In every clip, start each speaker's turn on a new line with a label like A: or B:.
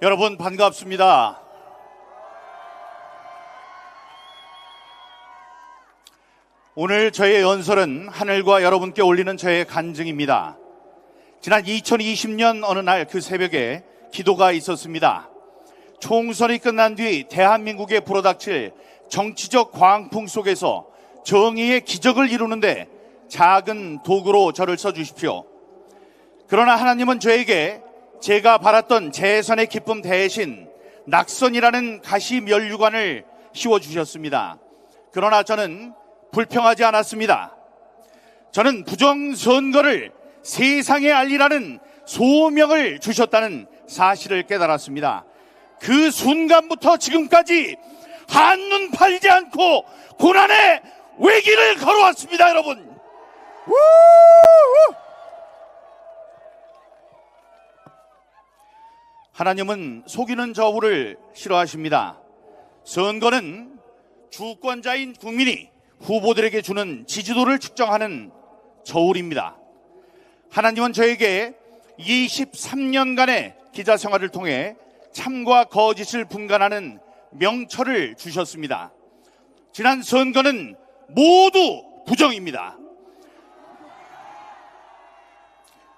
A: 여러분 반갑습니다. 오늘 저의 연설은 하늘과 여러분께 올리는 저의 간증입니다. 지난 2020년 어느 날 그 새벽에 기도가 있었습니다. 총선이 끝난 뒤 대한민국에 불어닥칠 정치적 광풍 속에서 정의의 기적을 이루는데 작은 도구로 저를 써주십시오. 그러나 하나님은 저에게 제가 바랐던 재선의 기쁨 대신 낙선이라는 가시 면류관을 씌워주셨습니다. 그러나 저는 불평하지 않았습니다. 저는 부정선거를 세상에 알리라는 소명을 주셨다는 사실을 깨달았습니다. 그 순간부터 지금까지 한눈 팔지 않고 고난의 외길을 걸어왔습니다, 여러분. 하나님은 속이는 저울을 싫어하십니다. 선거는 주권자인 국민이 후보들에게 주는 지지도를 측정하는 저울입니다. 하나님은 저에게 23년간의 기자 생활을 통해 참과 거짓을 분간하는 명철을 주셨습니다. 지난 선거는 모두 부정입니다.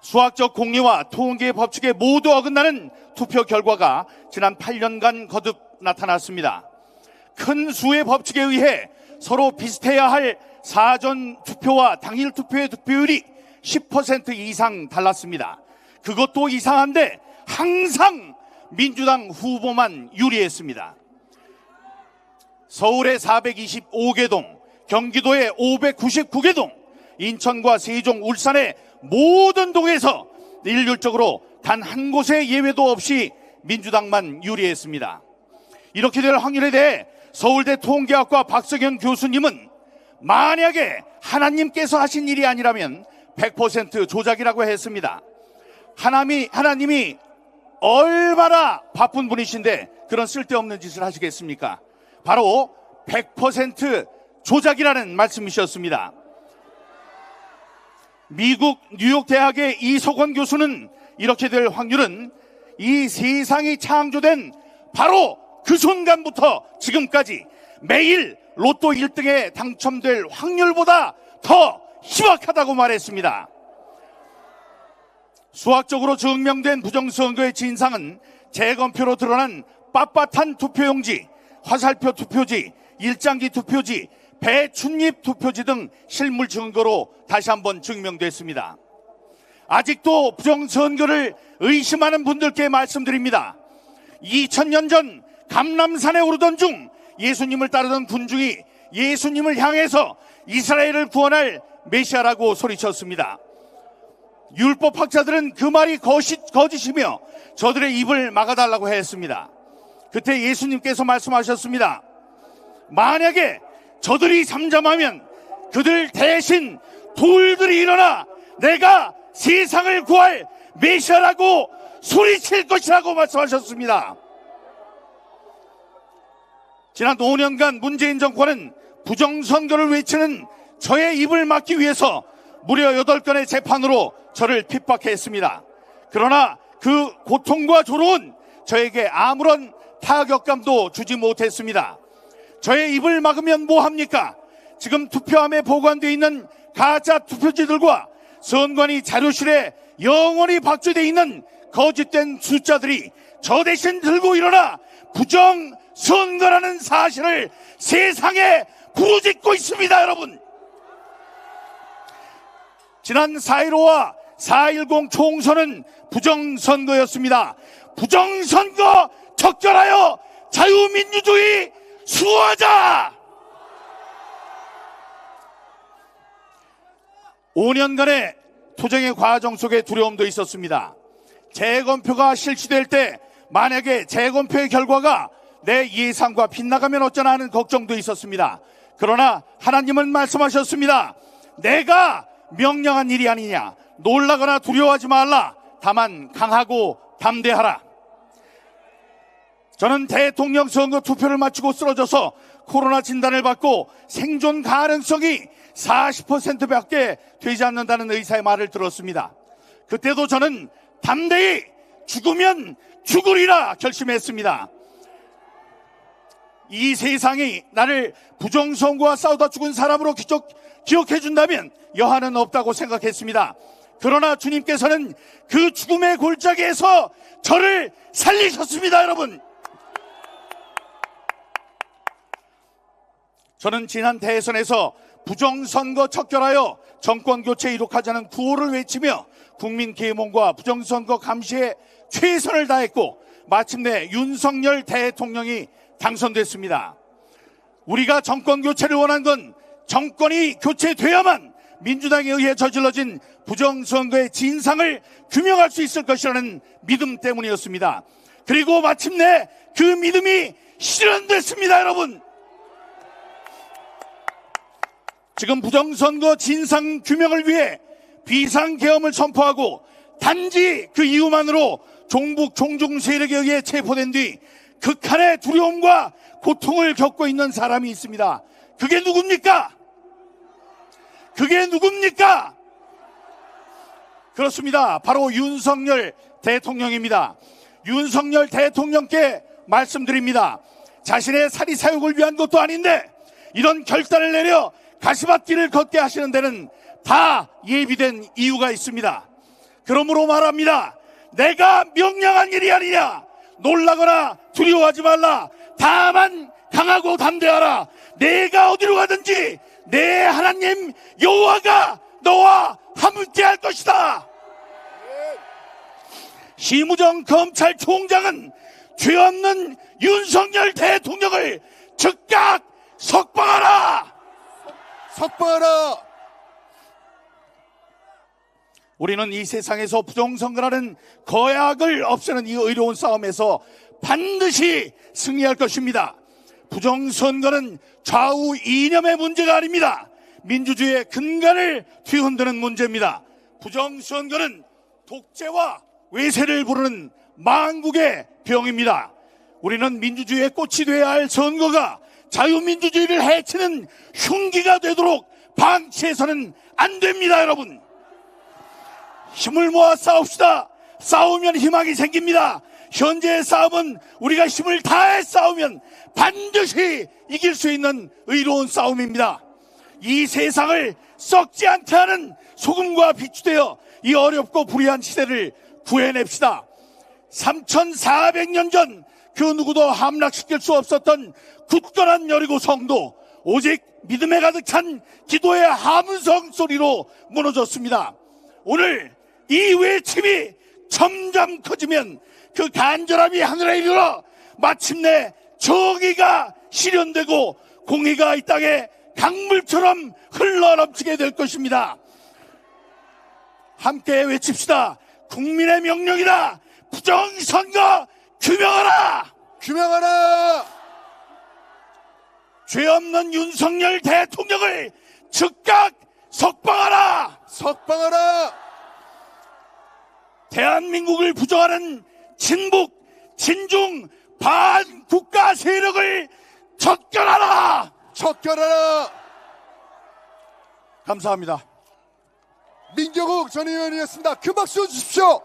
A: 수학적 공리와 통계 법칙에 모두 어긋나는 투표 결과가 지난 8년간 거듭 나타났습니다. 큰 수의 법칙에 의해 서로 비슷해야 할 사전 투표와 당일 투표의 득표율이 10% 이상 달랐습니다. 그것도 이상한데 항상 민주당 후보만 유리했습니다. 서울의 425개 동, 경기도의 599개 동, 인천과 세종, 울산의 모든 동에서 일률적으로 단 한 곳의 예외도 없이 민주당만 유리했습니다. 이렇게 될 확률에 대해 서울대 통계학과 박석현 교수님은 만약에 하나님께서 하신 일이 아니라면 100% 조작이라고 했습니다. 하나님이 얼마나 바쁜 분이신데 그런 쓸데없는 짓을 하시겠습니까? 바로 100% 조작이라는 말씀이셨습니다. 미국 뉴욕 대학의 이석원 교수는 이렇게 될 확률은 이 세상이 창조된 바로 그 순간부터 지금까지 매일 로또 1등에 당첨될 확률보다 더 희박하다고 말했습니다. 수학적으로 증명된 부정선거의 진상은 재검표로 드러난 빳빳한 투표용지, 화살표 투표지, 일장기 투표지, 배춧잎 투표지 등 실물 증거로 다시 한번 증명됐습니다. 아직도 부정선거를 의심하는 분들께 말씀드립니다. 2000년 전 감람산에 오르던 중 예수님을 따르던 군중이 예수님을 향해서 이스라엘을 구원할 메시아라고 소리쳤습니다. 율법학자들은 그 말이 거짓이며 저들의 입을 막아달라고 했습니다. 그때 예수님께서 말씀하셨습니다. 만약에 저들이 잠잠하면 그들 대신 돌들이 일어나 내가 세상을 구할 메시아라고 소리칠 것이라고 말씀하셨습니다. 지난 5년간 문재인 정권은 부정선거를 외치는 저의 입을 막기 위해서 무려 8건의 재판으로 저를 핍박했습니다. 그러나 그 고통과 조로는 저에게 아무런 타격감도 주지 못했습니다. 저의 입을 막으면 뭐합니까? 지금 투표함에 보관되어 있는 가짜 투표지들과 선관위 자료실에 영원히 박제되어 있는 거짓된 숫자들이 저 대신 들고 일어나 부정선거라는 사실을 세상에 부르짖고 있습니다, 여러분. 지난 4.15와 4.10 총선은 부정선거였습니다. 부정선거 적결하여 자유민주주의 수호하자! 5년간의 투쟁의 과정 속에 두려움도 있었습니다. 재검표가 실시될 때 만약에 재검표의 결과가 내 예상과 빗나가면 어쩌나 하는 걱정도 있었습니다. 그러나 하나님은 말씀하셨습니다. 내가 명령한 일이 아니냐. 놀라거나 두려워하지 말라. 다만 강하고 담대하라. 저는 대통령 선거 투표를 마치고 쓰러져서 코로나 진단을 받고 생존 가능성이 40%밖에 되지 않는다는 의사의 말을 들었습니다. 그때도 저는 담대히 죽으면 죽으리라 결심했습니다. 이 세상이 나를 부정선거와 싸우다 죽은 사람으로 기억해준다면 여한은 없다고 생각했습니다. 그러나 주님께서는 그 죽음의 골짜기에서 저를 살리셨습니다. 여러분, 저는 지난 대선에서 부정선거 척결하여 정권교체 이룩하자는 구호를 외치며 국민 계몽과 부정선거 감시에 최선을 다했고 마침내 윤석열 대통령이 당선됐습니다. 우리가 정권교체를 원한 건 정권이 교체돼야만 민주당에 의해 저질러진 부정선거의 진상을 규명할 수 있을 것이라는 믿음 때문이었습니다. 그리고 마침내 그 믿음이 실현됐습니다. 여러분, 지금 부정선거 진상 규명을 위해 비상계엄을 선포하고 단지 그 이유만으로 종북 종중 세력에 의해 체포된 뒤 극한의 두려움과 고통을 겪고 있는 사람이 있습니다. 그게 누굽니까? 그게 누굽니까? 그렇습니다. 바로 윤석열 대통령입니다. 윤석열 대통령께 말씀드립니다. 자신의 사리 사욕을 위한 것도 아닌데 이런 결단을 내려 가시밭길을 걷게 하시는 데는 다 예비된 이유가 있습니다. 그러므로 말합니다. 내가 명령한 일이 아니냐. 놀라거나 두려워하지 말라. 다만 강하고 담대하라. 내가 어디로 가든지 내 하나님 여호와가 너와 함께 할 것이다. 심우정 검찰총장은 죄 없는 윤석열 대통령을 즉각 석방하라.
B: 석방하라.
A: 우리는 이 세상에서 부정선거라는 거약을 없애는 이 의로운 싸움에서 반드시 승리할 것입니다. 부정선거는 좌우 이념의 문제가 아닙니다. 민주주의의 근간을 뒤흔드는 문제입니다. 부정선거는 독재와 외세를 부르는 망국의 병입니다. 우리는 민주주의의 꽃이 되어야 할 선거가 자유민주주의를 해치는 흉기가 되도록 방치해서는 안 됩니다. 여러분, 힘을 모아 싸웁시다. 싸우면 희망이 생깁니다. 현재의 싸움은 우리가 힘을 다해 싸우면 반드시 이길 수 있는 의로운 싸움입니다. 이 세상을 썩지 않게 하는 소금과 빛이 되어 이 어렵고 불의한 시대를 구해냅시다. 3400년 전 그 누구도 함락시킬 수 없었던 굳건한 여리고 성도, 오직 믿음에 가득 찬 기도의 함성 소리로 무너졌습니다. 오늘 이 외침이 점점 커지면 그 간절함이 하늘에 이르러 마침내 정의가 실현되고 공의가 이 땅에 강물처럼 흘러넘치게 될 것입니다. 함께 외칩시다. 국민의 명령이다. 부정선거 규명하라.
B: 규명하라.
A: 죄 없는 윤석열 대통령을 즉각 석방하라.
B: 석방하라.
A: 대한민국을 부정하는 진북, 진중, 반국가 세력을 척결하라.
B: 척결하라.
A: 감사합니다.
B: 민경욱 전 의원이었습니다. 큰 박수 주십시오.